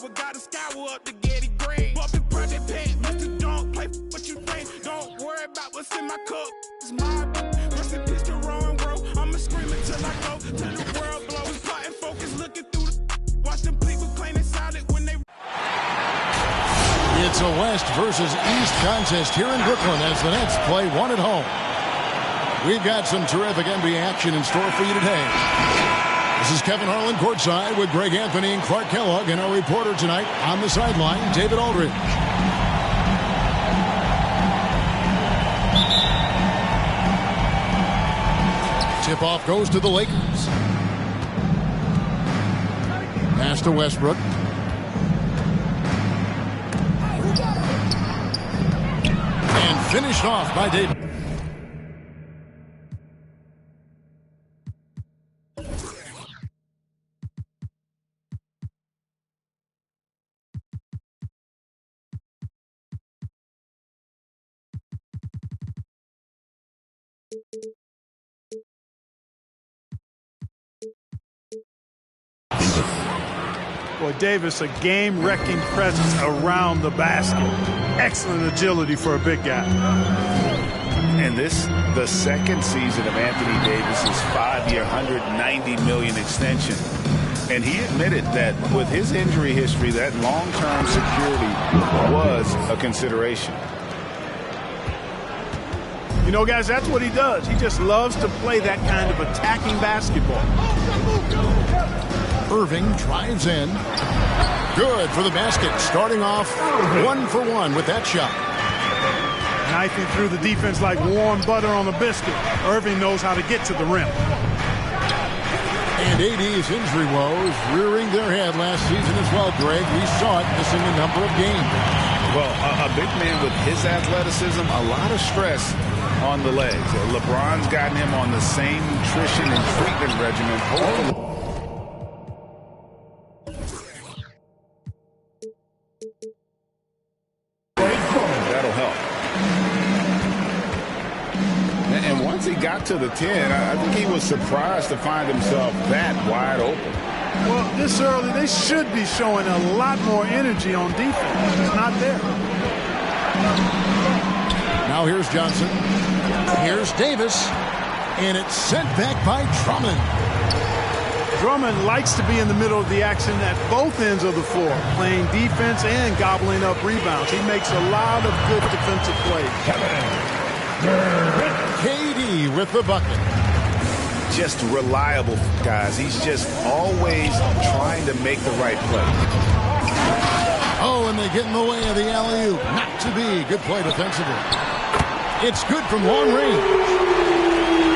power, gotta scour up to get it green. Bumpin' Project Pat, Mr. Don't play what you think. Don't worry about what's in my cup. It's my rest in peace to Rowan Row. I'ma scream until I go, till the world blows. Plotting focus, looking through the watch them people cleaning solid when they. It's a West versus East contest here in Brooklyn as the Nets play one at home. We've got some terrific NBA action in store for you today. This is Kevin Harlan courtside with Greg Anthony and Clark Kellogg, and our reporter tonight on the sideline, David Aldridge. Tip-off goes to the Lakers. Pass to Westbrook. And finished off by Davis. Boy, Davis, a game-wrecking presence around the basket. Excellent agility for a big guy. And this, the second season of Anthony Davis's 5-year, $190 million extension. And he admitted that with his injury history, that long-term security was a consideration. You know, guys, that's what he does. He just loves to play that kind of attacking basketball. Irving drives in. Good for the basket. Starting off 1 for 1 with that shot. Knifing through the defense like warm butter on a biscuit. Irving knows how to get to the rim. And AD's injury woes rearing their head last season as well, Greg. We saw it missing a number of games. Well, a big man with his athleticism, a lot of stress on the legs. LeBron's gotten him on the same nutrition and treatment regimen. Hopefully. That'll help. And once he got to the 10, I think he was surprised to find himself that wide open. Well, this early, they should be showing a lot more energy on defense. It's not there. Now here's Johnson. Here's Davis. And it's sent back by Drummond. Drummond likes to be in the middle of the action at both ends of the floor, playing defense and gobbling up rebounds. He makes a lot of good defensive plays. KD with the bucket. Just reliable, guys. He's just always trying to make the right play. Oh, and they get in the way of the alley-oop. Not to be. Good play defensively. It's good from long range.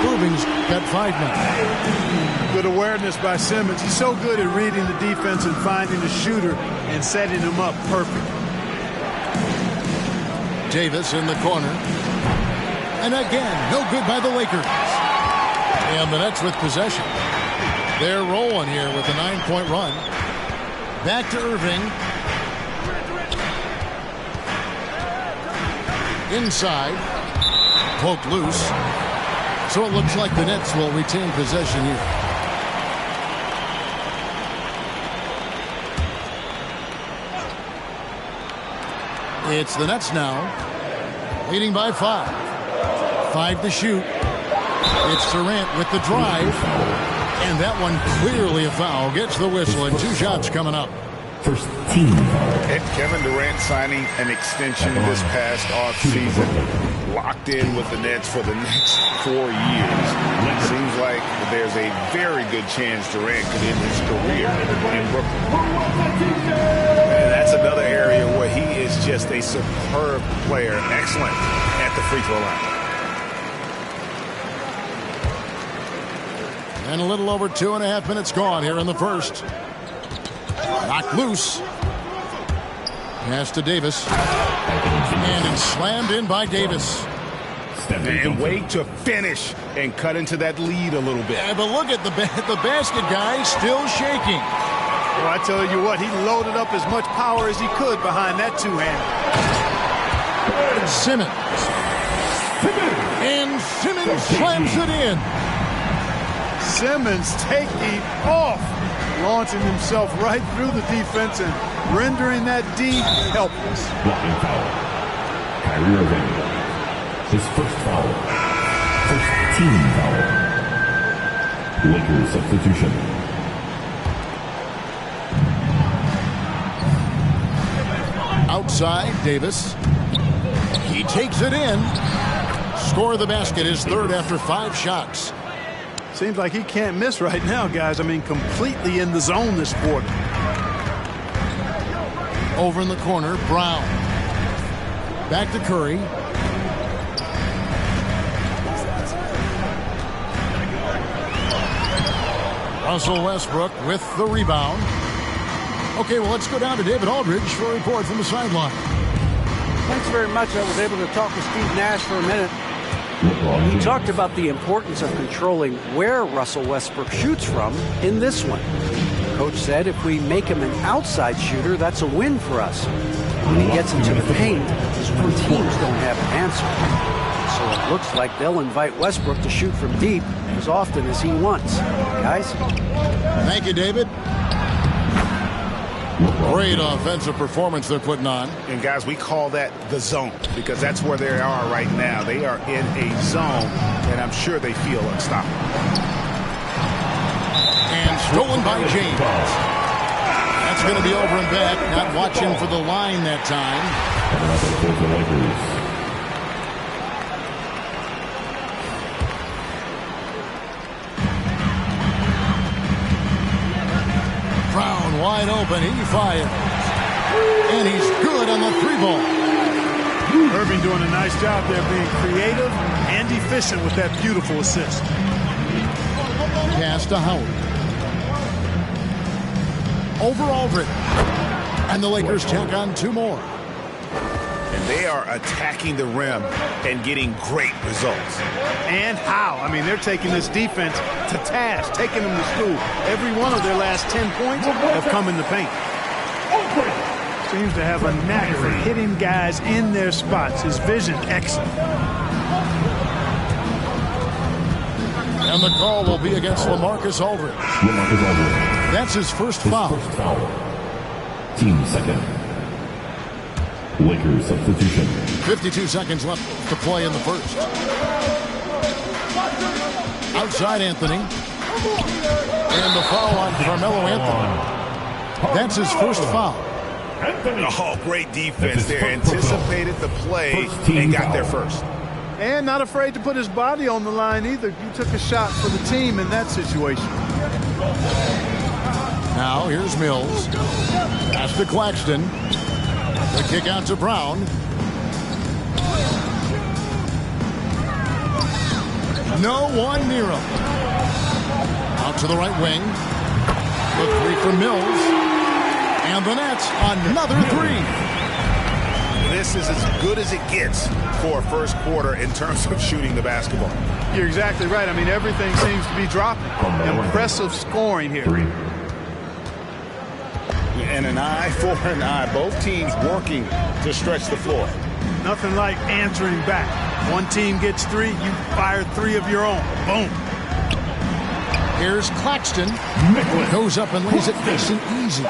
Irving's got 5 now. Good awareness by Simmons. He's so good at reading the defense and finding the shooter and setting him up perfect. Davis in the corner. And again, no good by the Lakers. And the Nets with possession. They're rolling here with a 9-point run. Back to Irving. Inside. Poked loose. So it looks like the Nets will retain possession here. It's the Nets now, leading by 5. 5 to shoot. It's Durant with the drive. And that one clearly a foul. Gets the whistle, and 2 shots coming up. First team. And Kevin Durant signing an extension this past offseason. Locked in with the Nets for the next 4 years. It seems like there's a very good chance Durant could end his career in Brooklyn. And that's another area where he is just a superb player. Excellent at the free throw line. And a little over 2.5 minutes gone here in the first. Knocked loose. Pass to Davis. And it's slammed in by Davis. And wait to finish and cut into that lead a little bit. Yeah, but look at the basket guy still shaking. Well, I tell you what, he loaded up as much power as he could behind that two-hand. Simmons. And Simmons slams it in. Simmons taking off. launching himself right through the defense and rendering that D helpless. Blocking foul. Kyrie Irving. His first foul. First team foul. Lakers substitution. Outside, Davis. He takes it in. Score of the basket, his third after 5 shots. Seems like he can't miss right now, guys. I mean, completely in the zone this quarter. Over in the corner, Brown. Back to Curry. Russell Westbrook with the rebound. Okay, well, let's go down to David Aldridge for a report from the sideline. Thanks very much. I was able to talk with Steve Nash for a minute. He talked about the importance of controlling where Russell Westbrook shoots from in this one. Coach said if we make him an outside shooter, that's a win for us. When he gets into the paint, his own teams don't have an answer. So it looks like they'll invite Westbrook to shoot from deep as often as he wants. Guys? Thank you, David. Great offensive performance they're putting on. And, guys, we call that the zone because that's where they are right now. They are in a zone, and I'm sure they feel unstoppable. And stolen by James. That's going to be over and back. Not watching for the line that time. Brown wide open. He fires. And he's good on the 3-ball. Irving doing a nice job there being creative and efficient with that beautiful assist. Pass to Howard. Over Aldridge. And the Lakers tack on 2 more. And they are attacking the rim and getting great results. And how? I mean, they're taking this defense to task, taking them to school. Every one of their last 10 points have come in the paint. Seems to have a knack for hitting guys in their spots. His vision, excellent. And the call will be against LaMarcus Aldridge. LaMarcus Aldridge. That's his first foul. First foul. Team second. Lakers substitution. 52 seconds left to play in the first. Outside Anthony. And the foul on Carmelo Anthony. That's his first foul. Oh, great defense there. Anticipated the play and got there first. And not afraid to put his body on the line either. He took a shot for the team in that situation. Now here's Mills. Pass to Claxton. The kick out to Brown. No one near him. Out to the right wing. The 3 from Mills. And the Nets, another 3. This is as good as it gets for a first quarter in terms of shooting the basketball. You're exactly right. I mean, everything seems to be dropping. Impressive scoring here. 3. And an eye for an eye. Both teams working to stretch the floor. Nothing like answering back. One team gets 3, you fire 3 of your own. Boom. Here's Claxton. Goes up and lays it nice and easy.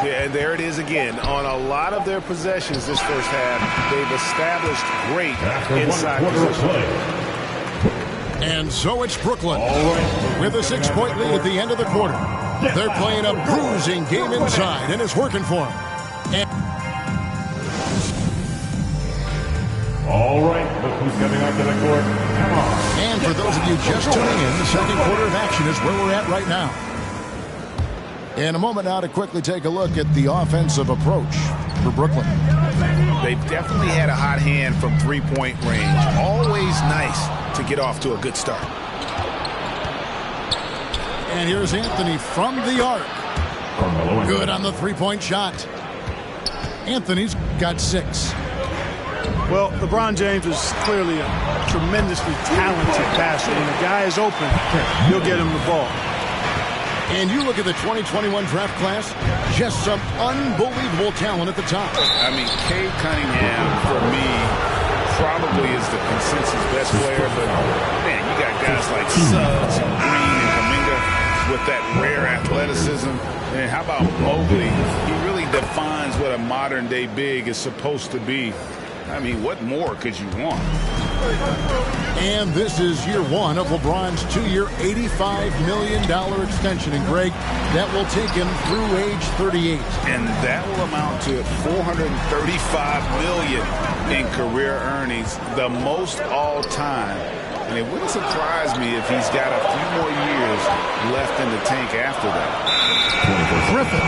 Yeah, and there it is again. On a lot of their possessions this first half, they've established great inside position. And so it's Brooklyn with a 6-point lead at the end of the quarter. They're playing a bruising game inside, and it's working for them. All right, look who's coming onto the court. Come on. And for those of you just tuning in, the second quarter of action is where we're at right now. In a moment now to quickly take a look at the offensive approach for Brooklyn. They've definitely had a hot hand from 3-point range. Always nice to get off to a good start. And here's Anthony from the arc. Good on the 3-point shot. Anthony's got 6. Well, LeBron James is clearly a tremendously talented passer. When a guy is open, you'll get him the ball. And you look at the 2021 draft class, just some unbelievable talent at the top. I mean, Cade Cunningham, for me, probably is the consensus best player. But, man, you got guys like Suggs, Green, and Kuminga with that rare athleticism And how about Mobley? He really defines what a modern-day big is supposed to be. I mean, what more could you want? And this is year one of LeBron's 2-year, $85 million extension. And, Greg, that will take him through age 38. And that will amount to $435 million in career earnings, the most all time. And it wouldn't surprise me if he's got a few more years left in the tank after that. Griffin.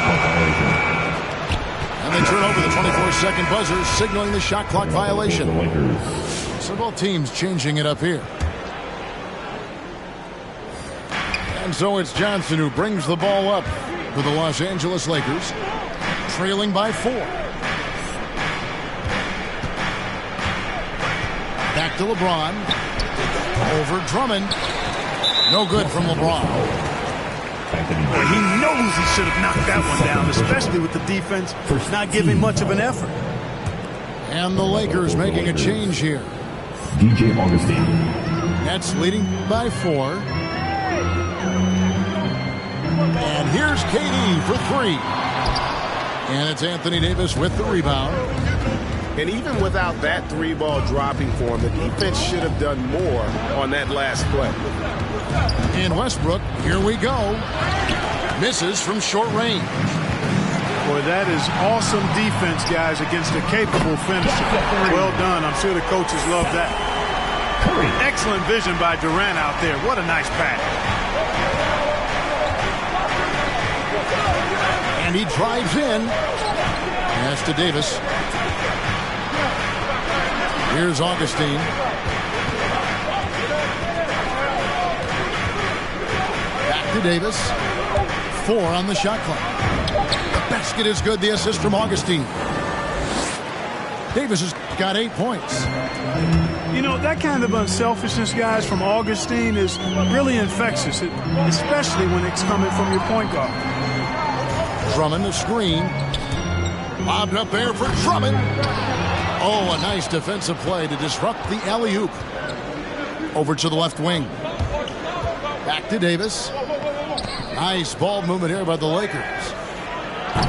And they turn over the 24-second buzzer, signaling the shot clock violation. So both teams changing it up here. And so it's Johnson who brings the ball up for the Los Angeles Lakers, trailing by 4. Back to LeBron. Over Drummond. No good from LeBron. Well, he knows he should have knocked that one down, especially with the defense not giving much of an effort. And the Lakers making a change here. DJ Augustine. Nets leading by 4. And here's KD for 3. And it's Anthony Davis with the rebound. And even without that 3-ball dropping for him, the defense should have done more on that last play. And Westbrook, here we go. Misses from short range. Boy, that is awesome defense, guys, against a capable finisher. Well done. I'm sure the coaches love that. Excellent vision by Durant out there. What a nice pass. And he drives in. Pass to Davis. Here's Augustine. Back to Davis. 4 on the shot clock. The basket is good. The assist from Augustine. Davis has got 8 points. You know, that kind of unselfishness, guys, from Augustine is really infectious, especially when it's coming from your point guard. Drummond, the screen. Lobbed up there for Drummond. Oh, a nice defensive play to disrupt the alley-oop. Over to the left wing. Back to Davis. Nice ball movement here by the Lakers.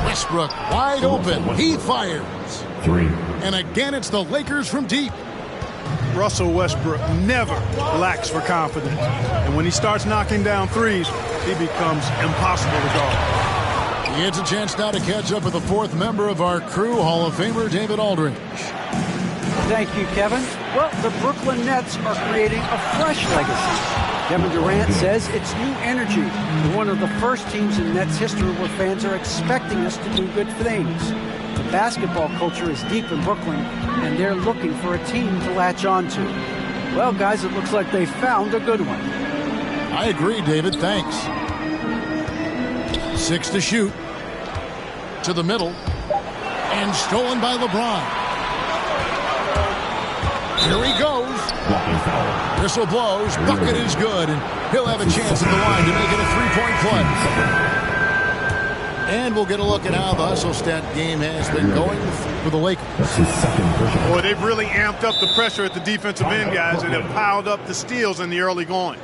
Westbrook wide open. He fires. 3. And again, it's the Lakers from deep. Russell Westbrook never lacks for confidence. And when he starts knocking down threes, he becomes impossible to guard. He gets a chance now to catch up with the 4th member of our crew, Hall of Famer David Aldridge. Thank you, Kevin. Well, the Brooklyn Nets are creating a fresh legacy. Kevin Durant says it's new energy. We're one of the first teams in Nets history where fans are expecting us to do good things. The basketball culture is deep in Brooklyn, and they're looking for a team to latch on to. Well, guys, it looks like they found a good one. I agree, David. Thanks. 6 to shoot. To the middle. And stolen by LeBron. Here he goes. Whistle blows. Bucket is good. And he'll have a chance at the line to make it a 3-point play. And we'll get a look at how the Hustle-Stat game has been going for the Lakers. Boy, they've really amped up the pressure at the defensive end, guys, and have piled up the steals in the early going.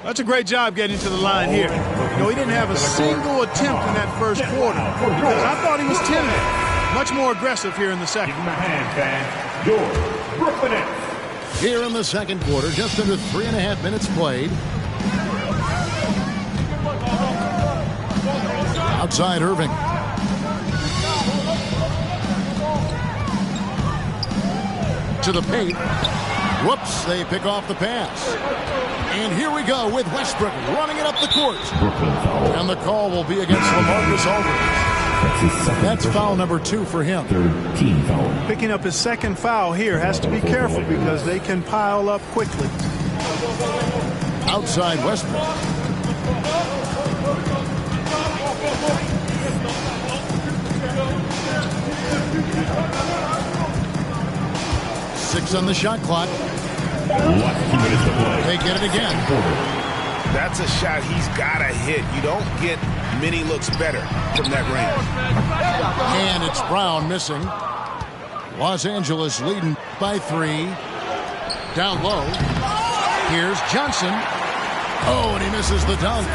That's a great job getting to the line here. You know, he didn't have a single attempt in that first quarter because I thought he was timid. Much more aggressive here in the second. Here in the second quarter, just under 3.5 minutes played. Outside Irving. To the paint. Whoops, they pick off the pass. And here we go with Westbrook running it up the court. And the call will be against LaMarcus Aldridge. That's foul number 2 for him. 13 foul. Picking up his second foul here. Has to be careful because they can pile up quickly. Outside Westbrook. Six on the shot clock. They get it again. That's a shot he's got to hit. You don't get many looks better from that range. And it's Brown missing. Los Angeles leading by 3. Down low. Here's Johnson. Oh, and he misses the dunk.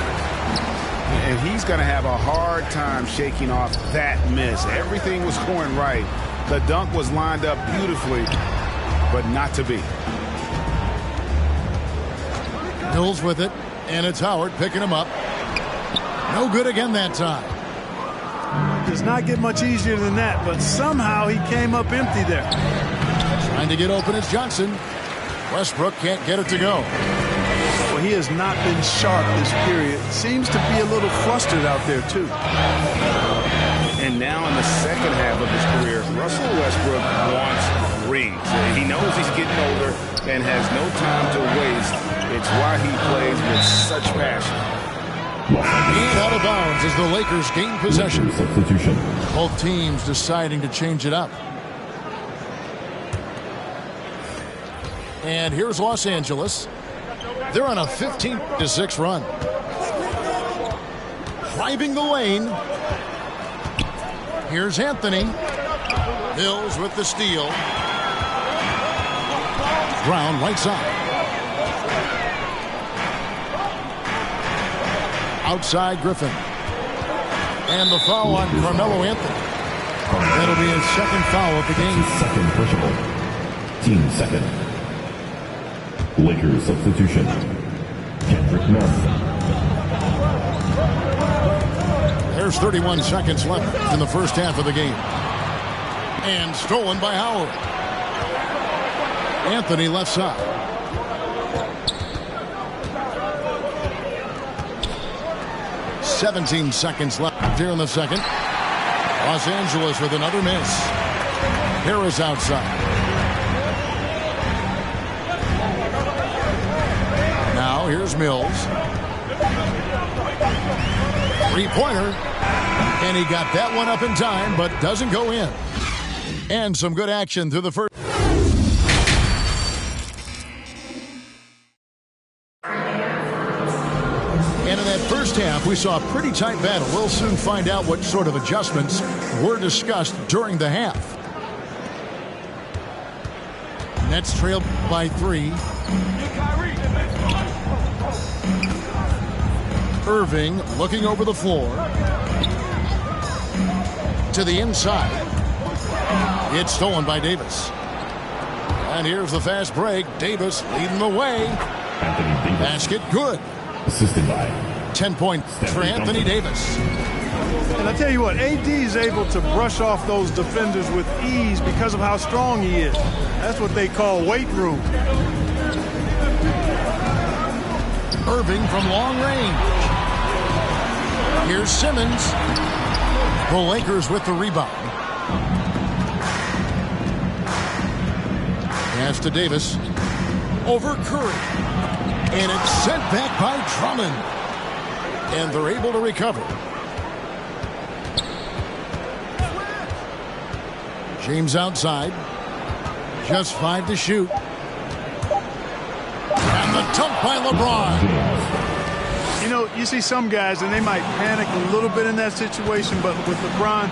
And he's going to have a hard time shaking off that miss. Everything was going right. The dunk was lined up beautifully, but not to be. Mills with it, and it's Howard picking him up. No good again that time. Does not get much easier than that, but somehow he came up empty there. Trying to get open is Johnson. Westbrook can't get it to go. Well, he has not been sharp this period. Seems to be a little flustered out there, too. And now in the second half of his career, Russell Westbrook wants rings. He knows he's getting older and has no time to waste. It's why he plays with such passion. And out of bounds as the Lakers gain possession. Substitution. Both teams deciding to change it up. And here's Los Angeles. They're on a 15-6 run. Driving the lane. Here's Anthony. Mills with the steal. Brown right side. Outside Griffin. And the foul on Carmelo Anthony. That'll be his second foul of the game. Second personal. Team second. Lakers substitution. Kendrick Nunn. There's 31 seconds left in the first half of the game. And stolen by Howard. Anthony left side. "17 seconds left here in the second. Los Angeles with another miss. Harris outside. Now here's Mills. Three-pointer. And he got that one up in time, but doesn't go in. And some good action through the first. And in that first half, we saw a pretty tight battle. We'll soon find out what sort of adjustments were discussed during the half. Nets trailed by 3. Irving looking over the floor. To the inside. It's stolen by Davis. And here's the fast break. Davis leading the way. Anthony Davis. Basket good. Assisted by 10 points for Anthony Davis. And I tell you what, AD is able to brush off those defenders with ease because of how strong he is. That's what they call weight room. Irving from long range. Here's Simmons. The Lakers with the rebound. Pass to Davis. Over Curry. And it's sent back by Drummond. And they're able to recover. James outside. Just 5 to shoot. And the dunk by LeBron. You know, you see some guys, and they might panic a little bit in that situation, but with LeBron,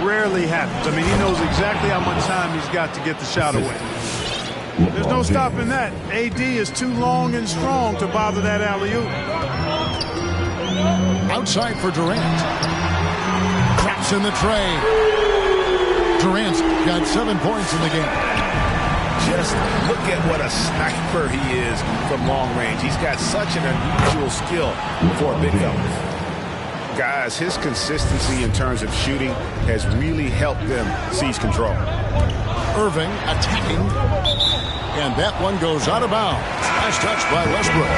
rarely happens. I mean, he knows exactly how much time he's got to get the shot away. There's no stopping that. AD is too long and strong to bother that alley-oop. Outside for Durant. Traps in the tray. Durant's got 7 points in the game. Just look at what a sniper he is from long range. He's got such an unusual skill for a big fella. Guys, his consistency in terms of shooting has really helped them seize control. Irving attacking. And that one goes out of bounds. Nice touch by Westbrook.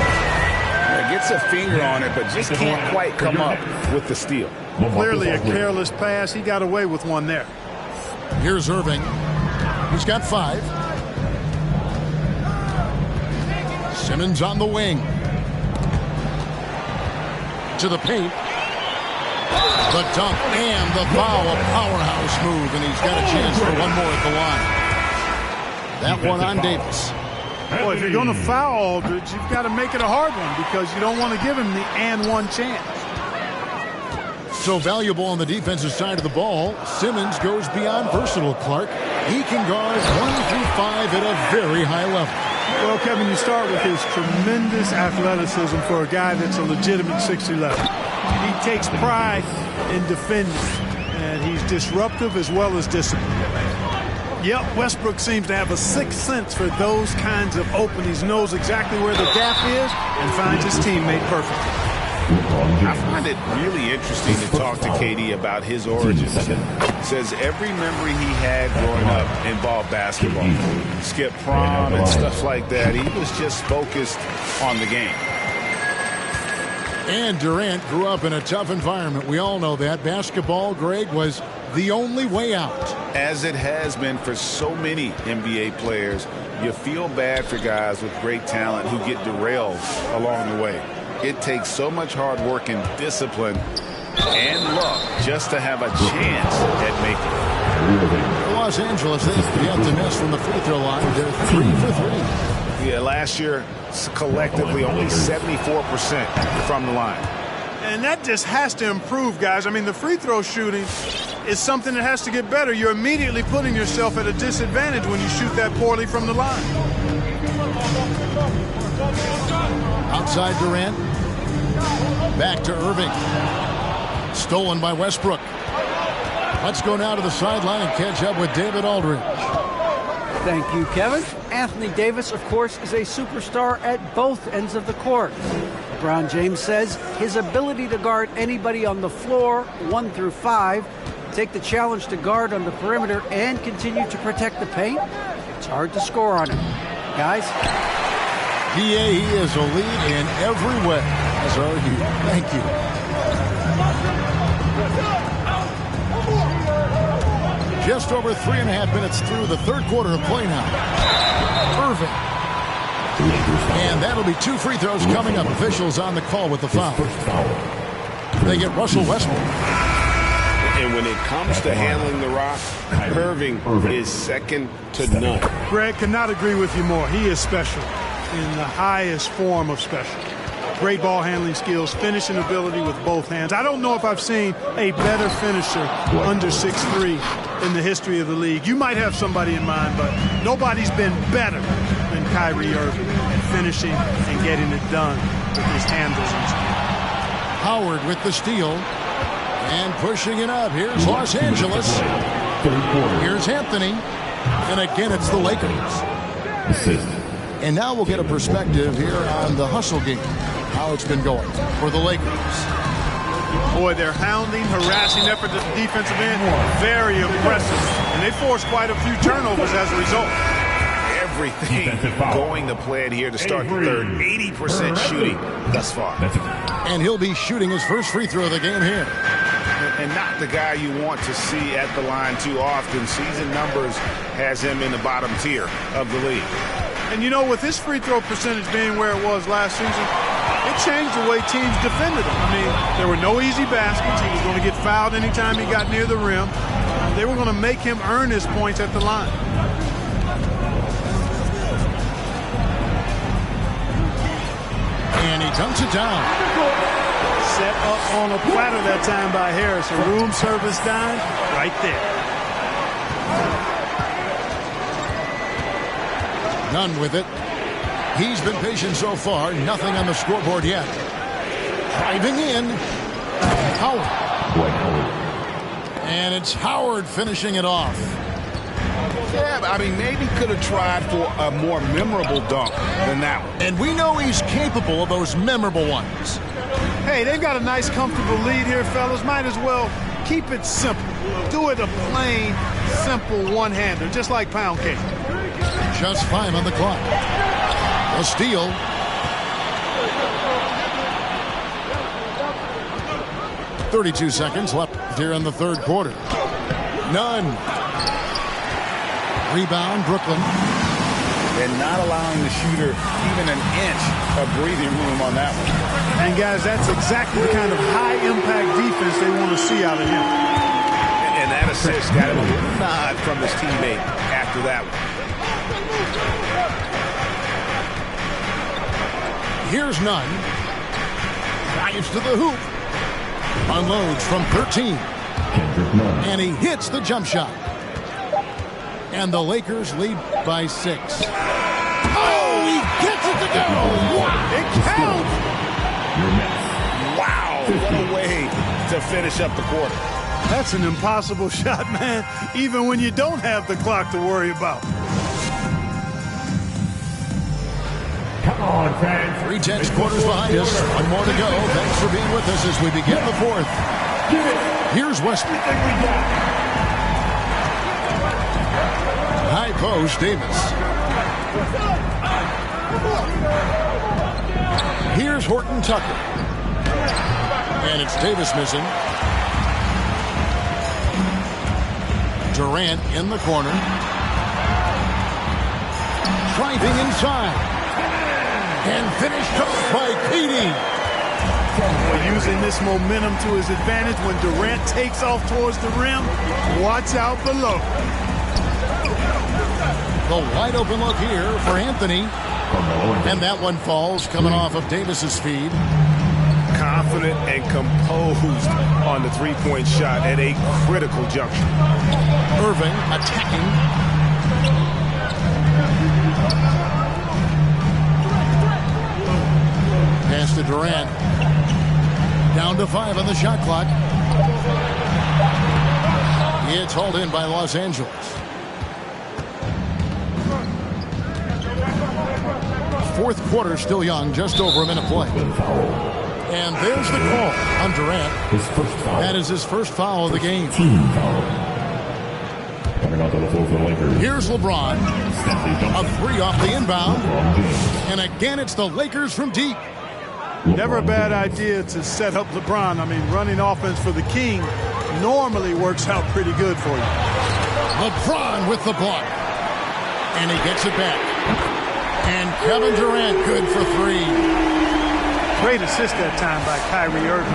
Gets a finger on it, but just can't quite come up with the steal. Clearly a careless pass. He got away with one there. Here's Irving. He's got 5. Simmons on the wing. To the paint. The dunk and the foul. A powerhouse move, and he's got a chance for one more at the line. That one on Davis. Boy, if you're going to foul Aldridge, you've got to make it a hard one because you don't want to give him the and one chance. So valuable on the defensive side of the ball. Simmons goes beyond versatile, Clark. He can guard 1 through 5 at a very high level. Well, Kevin, you start with his tremendous athleticism for a guy that's a legitimate 6'11". He takes pride in defending, and he's disruptive as well as disciplined. Yep, Westbrook seems to have a sixth sense for those kinds of openings, knows exactly where the gap is, and finds his teammate perfectly. I find it really interesting to talk to KD about his origins. Says every memory he had growing up involved basketball. Skip prom and stuff like that. He was just focused on the game. And Durant grew up in a tough environment. We all know that. Basketball, Greg, was the only way out. As it has been for so many NBA players, you feel bad for guys with great talent who get derailed along the way. It takes so much hard work and discipline and luck just to have a chance at making it. Los Angeles, they've yet to miss from the free throw line. They're 3 for 3. Yeah, last year, collectively, only 74% from the line. And that just has to improve, guys. I mean, the free throw shooting is something that has to get better. You're immediately putting yourself at a disadvantage when you shoot that poorly from the line. Outside Durant. Back to Irving. Stolen by Westbrook. Let's go now to the sideline and catch up with David Aldridge. Thank you, Kevin. Anthony Davis, of course, is a superstar at both ends of the court. LeBron James says his ability to guard anybody on the floor, 1 through 5, take the challenge to guard on the perimeter and continue to protect the paint, it's hard to score on him. Guys? DA, he is a lead in every way, as are you. Thank you. Just over 3.5 minutes through the third quarter of play now. Irving. And that'll be 2 free throws coming up. Officials on the call with the foul. They get Russell Westbrook. And when it comes to handling the rock, Irving is second to none. Greg, could not agree with you more. He is special in the highest form of special. Great ball handling skills, finishing ability with both hands. I don't know if I've seen a better finisher under 6'3" in the history of the league. You might have somebody in mind, but nobody's been better than Kyrie Irving at finishing and getting it done with his handles and skill. Howard with the steal and pushing it up. Here's Los Angeles. Here's Anthony. And again, it's the Lakers. And now we'll get a perspective here on the hustle game, how it's been going for the Lakers. Boy, their hounding, harassing effort at the defensive end, very impressive. And they forced quite a few turnovers as a result. Everything going to plan here to start the third. 80% shooting thus far. And he'll be shooting his first free throw of the game here. And not the guy you want to see at the line too often. Season numbers has him in the bottom tier of the league. And, you know, with his free throw percentage being where it was last season, it changed the way teams defended him. I mean, there were no easy baskets. He was going to get fouled anytime he got near the rim. They were going to make him earn his points at the line. And he dunks it down. Set up on a platter that time by Harris. A room service dime right there. None with it. He's been patient so far. Nothing on the scoreboard yet. Driving in. Howard. And it's Howard finishing it off. Yeah, I mean, maybe could have tried for a more memorable dunk than that one. And we know he's capable of those memorable ones. Hey, they've got a nice, comfortable lead here, fellas. Might as well keep it simple. Do it a plain, simple one-hander, just like pound cake. Just 5 on the clock. A steal. .32 seconds left here in the third quarter. None. Rebound, Brooklyn. And not allowing the shooter even an inch of breathing room on that one. And, guys, that's exactly the kind of high-impact defense they want to see out of him. And that assist got him a little nod from his teammate after that one. Here's Nunn. Drives to the hoop. Unloads from 13. And he hits the jump shot. And the Lakers lead by 6. Oh, he gets it to go. It counts. Wow, what a way to finish up the quarter. That's an impossible shot, man, even when you don't have the clock to worry about. Come on, fans. 3/10 quarters behind us. One more to go. Thanks for being with us as we begin the fourth. Here's Westbrook. High post, Davis. Here's Horton Tucker. And it's Davis missing. Durant in the corner. Driving inside. And finished off by KD. Using this momentum to his advantage when Durant takes off towards the rim. Watch out below. The wide open look here for Anthony. And that one falls coming off of Davis's feed. Confident and composed on the three-point shot at a critical juncture. Irving attacking. Pass to Durant. Down to 5 on the shot clock. It's hauled in by Los Angeles. Fourth quarter still young, just over a minute play. And there's the call on Durant. His first foul. That is his first foul of the game. Team foul. Coming out to the floor for the Lakers. Here's LeBron. A three off the inbound. And again, it's the Lakers from deep. Never a bad idea to set up LeBron. I mean, running offense for the King normally works out pretty good for you. LeBron with the block. And he gets it back. And Kevin Durant good for 3. Great assist that time by Kyrie Irving.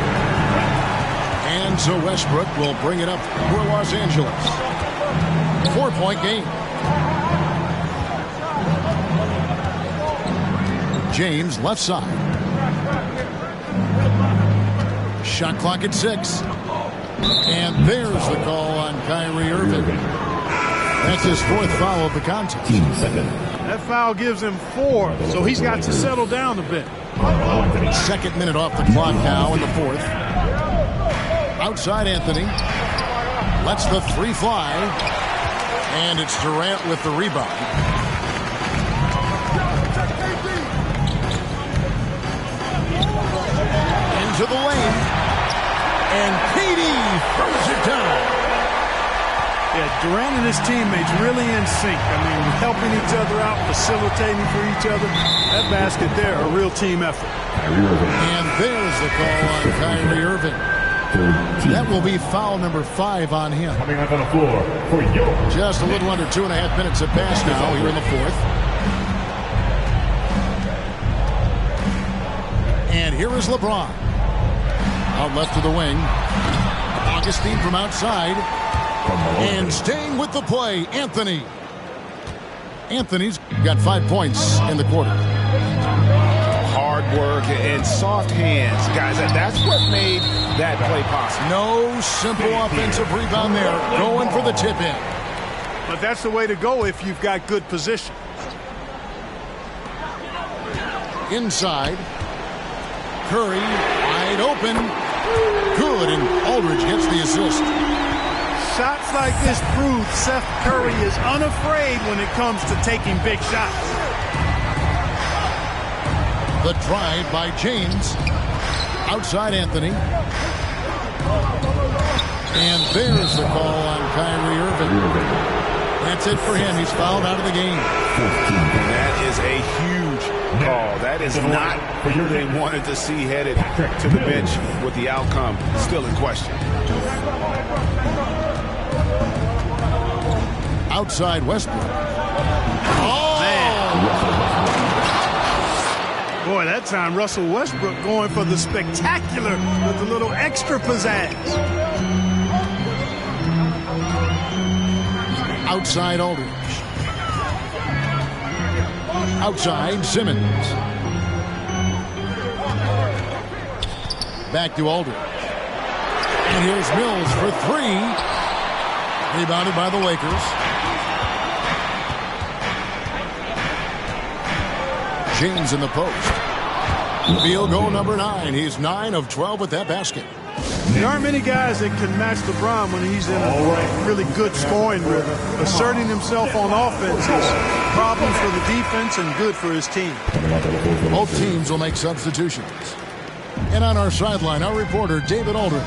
And so Westbrook will bring it up for Los Angeles. 4-point game. James left side. Shot clock at 6. And there's the call on Kyrie Irving. That's his 4th foul of the contest. Team second. That foul gives him 4, so he's got to settle down a bit. Second minute off the clock now in the 4th. Outside Anthony. Lets the 3 fly. And it's Durant with the rebound. Into the lane. And KD throws it down. Yeah, Durant and his teammates really in sync. I mean, helping each other out, facilitating for each other. That basket there, a real team effort. And there's the call on Kyrie Irving. That will be foul number 5 on him. Coming out on the floor for you. Just a little under 2.5 minutes have passed now here in the 4th. And here is LeBron. Out left to the wing. Augustine from outside. And staying with the play, Anthony. Anthony's got 5 points in the quarter. Hard work and soft hands. Guys, that's what made that play possible. No simple offensive rebound there. Going for the tip in. But that's the way to go if you've got good position. Inside. Curry wide open. Good, and Aldridge gets the assist. Shots like this prove Seth Curry is unafraid when it comes to taking big shots. The drive by James. Outside Anthony. And there's the call on Kyrie Irving. That's it for him. He's fouled out of the game. That is a huge call. That is not who they wanted to see headed to the bench with the outcome still in question. Outside Westbrook. Oh! Man. Boy, that time Russell Westbrook going for the spectacular with a little extra pizzazz. Outside Aldridge. Outside Simmons. Back to Aldridge. And here's Mills for 3. Rebounded by the Lakers. James in the post. Field goal number 9. He's 9 of 12 with that basket. There aren't many guys that can match LeBron when he's in a really good scoring rhythm. Asserting himself on offense is problems for the defense and good for his team. Both teams will make substitutions. And on our sideline, our reporter, David Aldridge.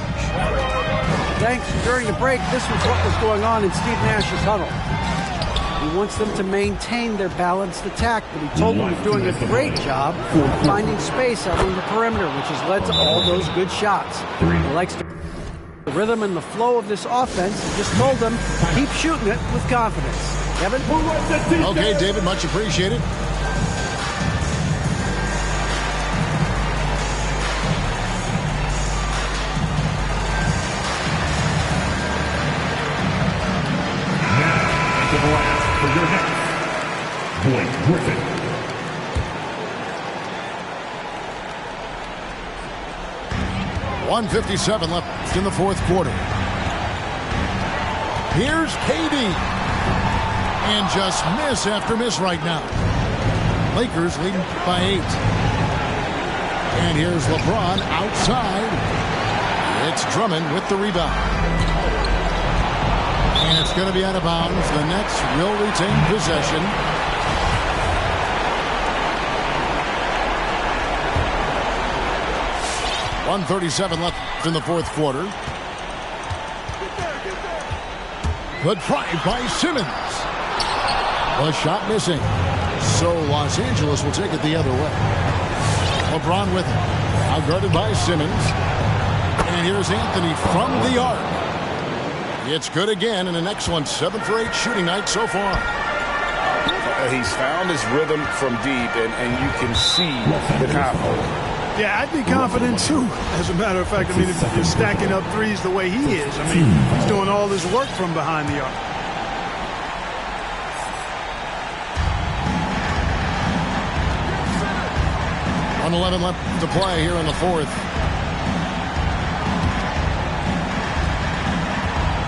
Thanks. During the break, this was what was going on in Steve Nash's huddle. He wants them to maintain their balanced attack, but he told them he's doing a great job of finding space out on the perimeter, which has led to all those good shots. He likes the rhythm and the flow of this offense. He just told them, keep shooting it with confidence. Kevin? Okay, David, much appreciated. For your next, Blake Griffin. .157 left in the fourth quarter. Here's KD. And just miss after miss right now. Lakers leading by 8. And here's LeBron outside. It's Drummond with the rebound. And it's going to be out of bounds. The Nets will retain possession. .137 left in the fourth quarter. Good drive by Simmons. The shot missing. So Los Angeles will take it the other way. LeBron with it. Now guarded by Simmons. And here's Anthony from the arc. It's good again, and an excellent 7 for 8 shooting night so far. He's found his rhythm from deep, and you can see the confidence. Yeah, I'd be confident too. As a matter of fact, I mean, if you're stacking up threes the way he is, I mean, he's doing all this work from behind the arc. .111 left to play here in the fourth.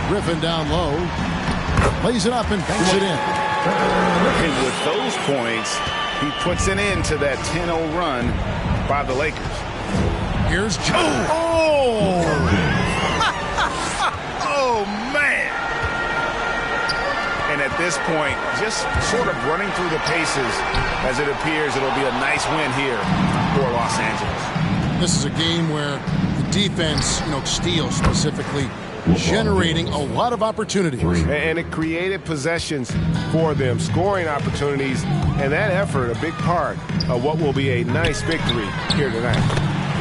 Griffin down low. Lays it up and banks it in. And with those points, he puts an end to that 10-0 run by the Lakers. Here's Joe. Oh! Oh, man! And at this point, just sort of running through the paces as it appears it'll be a nice win here for Los Angeles. This is a game where the defense, steals specifically, generating a lot of opportunities. And it created possessions for them, scoring opportunities, and that effort a big part of what will be a nice victory here tonight.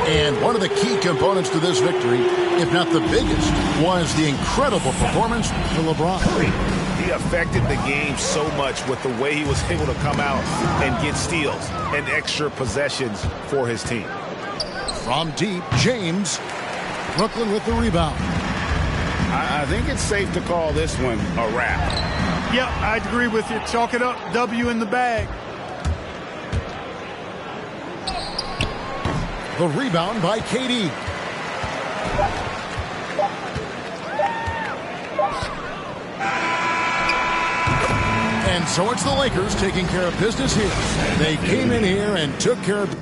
And one of the key components to this victory, if not the biggest, was the incredible performance of LeBron. He affected the game so much with the way he was able to come out and get steals and extra possessions for his team. From deep, James. Brooklyn with the rebound. I think it's safe to call this one a wrap. Yep, I agree with you. Chalk it up. W in the bag. The rebound by KD. And so it's the Lakers taking care of business here. They came in here and took care of...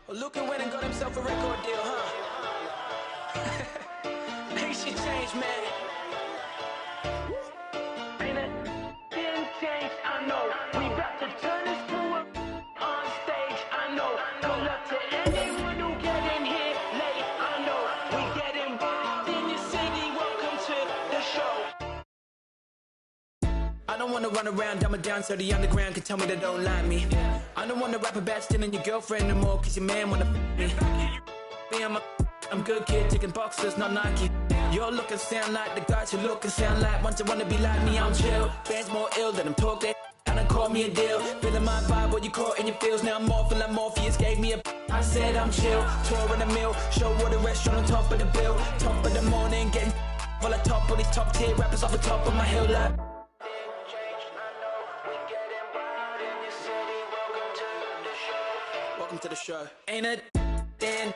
Luka went and got himself a record deal, huh? Nation change, man. Ain't it? Didn't change, I know. We got to turn this to a on stage, I know. Good luck to anyone who get in here late, I know. We get involved in your city, welcome to the show. I don't wanna run around, dumb it down so the underground can tell me they don't like me. I don't wanna rap about stealing your girlfriend no more, cause your man wanna me. I'm good kid, taking boxers, not Nike. You're looking sound like the guys who look and sound like once I wanna be like me, I'm chill. Fans more ill than I'm talk that and I call me a deal. Feeling my vibe, what you caught in your feels. Now I'm morphing like Morpheus gave me a I said I'm chill, tour in the mill. Show what a restaurant on top of the bill. Top of the morning, getting full of top of these top tier rappers off the top of my hill like welcome to the show. Ain't it? Then